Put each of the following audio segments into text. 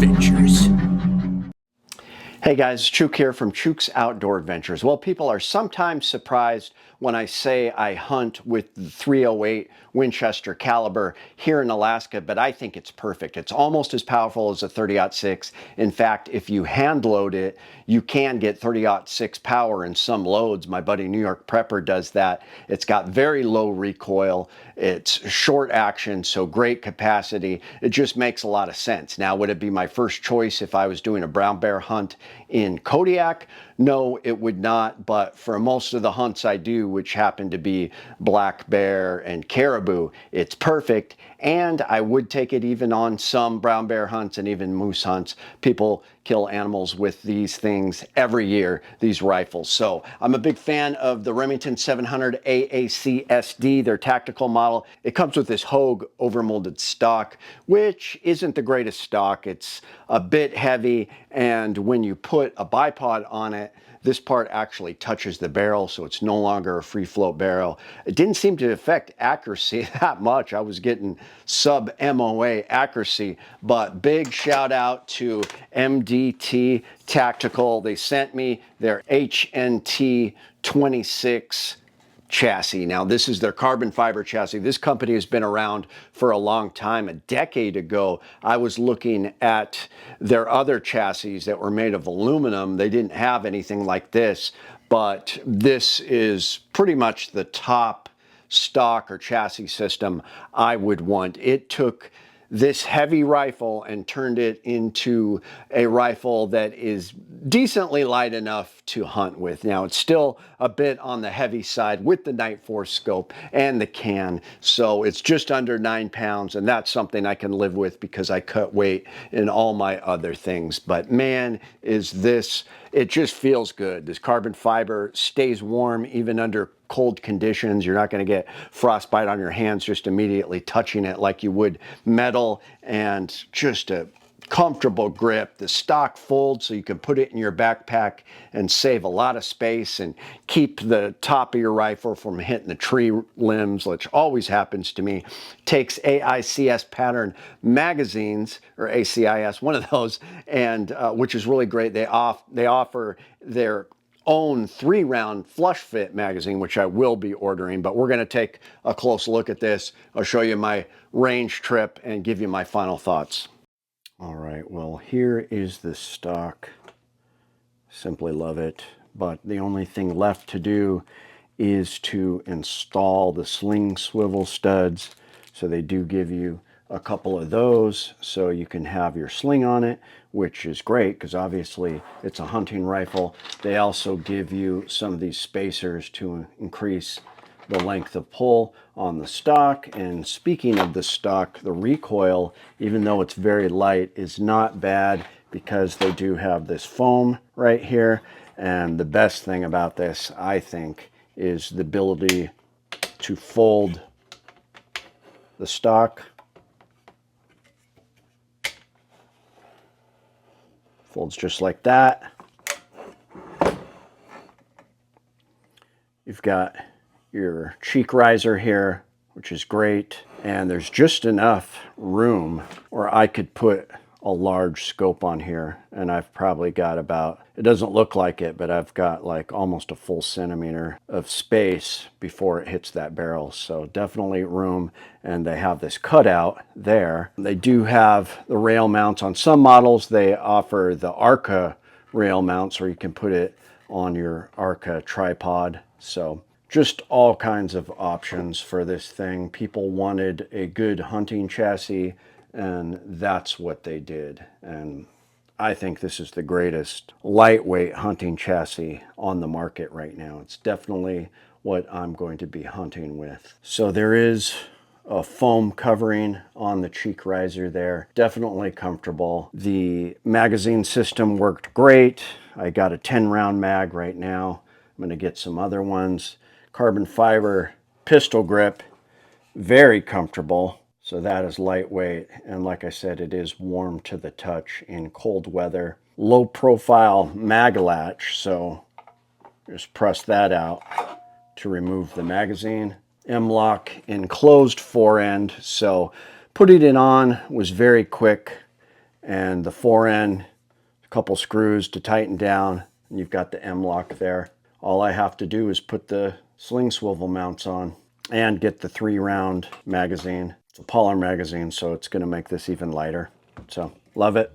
Adventures. Hey guys, Chuke here from Chuke's Outdoor Adventures. Well, people are sometimes surprised when I say I hunt with the .308 Winchester caliber here in Alaska, but I think it's perfect. It's almost as powerful as a .30-06. In fact, if you hand load it, you can get .30-06 power in some loads. My buddy New York Prepper does that. It's got very low recoil. It's short action, so great capacity. It just makes a lot of sense. Now, would it be my first choice if I was doing a brown bear hunt in Kodiak? No, it would not, but for most of the hunts I do, which happen to be black bear and caribou, it's perfect. And I would take it even on some brown bear hunts and even moose hunts. People kill animals with these things every year, these rifles. So I'm a big fan of the Remington 700 AAC-SD, their tactical model. It comes with this Hogue overmolded stock, which isn't the greatest stock. It's a bit heavy, and when you put a bipod on it, this part actually touches the barrel, so it's no longer a free float barrel. It didn't seem to affect accuracy that much. I was getting sub MOA accuracy, but big shout out to MDT Tactical. They sent me their HNT26 chassis. Now, this is their carbon fiber chassis. This company has been around for a long time. A decade ago, I was looking at their other chassis that were made of aluminum. They didn't have anything like this, but this is pretty much the top stock or chassis system I would want. It took this heavy rifle and turned it into a rifle that is decently light enough to hunt with. Now, it's still a bit on the heavy side with the Night Force scope and the can, so it's just under 9 pounds, and that's something I can live with because I cut weight in all my other things. But man, is this, it just feels good. This carbon fiber stays warm even under cold conditions. You're not going to get frostbite on your hands just immediately touching it like you would metal, and just a comfortable grip. The stock folds so you can put it in your backpack and save a lot of space and keep the top of your rifle from hitting the tree limbs, which always happens to me. Takes AICS pattern magazines, or ACIS, one of those, and which is really great. They offer their own 3-round flush fit magazine, which I will be ordering, but we're going to take a close look at this. I'll show you my range trip and give you my final thoughts. All right, well, here is the stock. Simply love it, but the only thing left to do is to install the sling swivel studs. So they do give you a couple of those so you can have your sling on it, which is great because obviously it's a hunting rifle. They also give you some of these spacers to increase the length of pull on the stock. And speaking of the stock, the recoil, even though it's very light, is not bad because they do have this foam right here. And the best thing about this, I think, is the ability to fold the stock. Folds just like that. You've got your cheek riser here, which is great. And there's just enough room where I could put a large scope on here. And I've probably got about, it doesn't look like it, but I've got like almost a full centimeter of space before it hits that barrel. So definitely room. And they have this cutout there. They do have the rail mounts on some models. They offer the Arca rail mounts where you can put it on your Arca tripod. So just all kinds of options for this thing. People wanted a good hunting chassis, and that's what they did. And I think this is the greatest lightweight hunting chassis on the market right now. It's definitely what I'm going to be hunting with. So there is a foam covering on the cheek riser there. Definitely comfortable. The magazine system worked great. I got a 10-round mag right now. I'm going to get some other ones. Carbon fiber pistol grip, very comfortable. So that is lightweight. And like I said, it is warm to the touch in cold weather. Low profile mag latch. So just press that out to remove the magazine. M-lock enclosed fore end. So putting it on was very quick and the fore end, a couple screws to tighten down, and you've got the M-lock there. All I have to do is put the sling swivel mounts on and get the 3-round magazine. It's a polymer magazine, so it's going to make this even lighter. So, love it.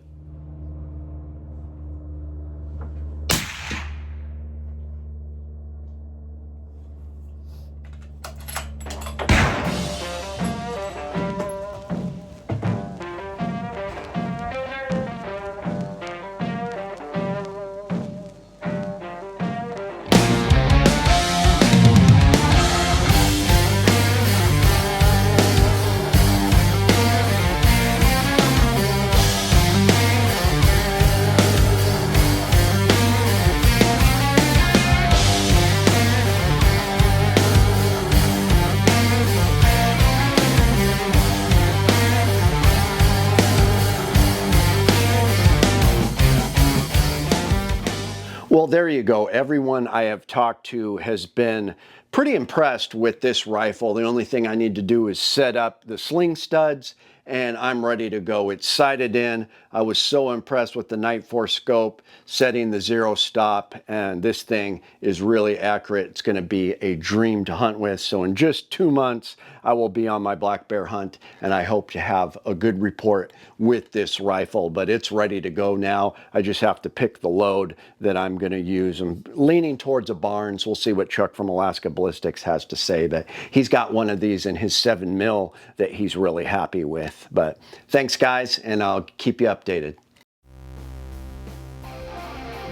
Well, there you go. Everyone I have talked to has been pretty impressed with this rifle. The only thing I need to do is set up the sling studs and I'm ready to go. It's sighted in. I was so impressed with the Night Force scope, setting the 0 stop, and this thing is really accurate. It's going to be a dream to hunt with. So in just 2 months, I will be on my black bear hunt, and I hope to have a good report with this rifle, but it's ready to go now. I just have to pick the load that I'm going to use. I'm leaning towards a Barnes. We'll see what Chuck from Alaska Ballistics has to say, but he's got one of these in his 7mm that he's really happy with. But thanks, guys, and I'll keep you updated.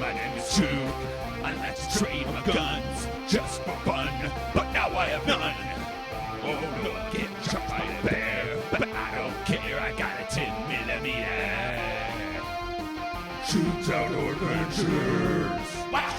My name is Chuke. I like to trade my guns just for fun, but now I have none. Oh, look, get shot by a bear, but I don't care. I got a 10mm. Chuke's Outdoor Adventures. Watch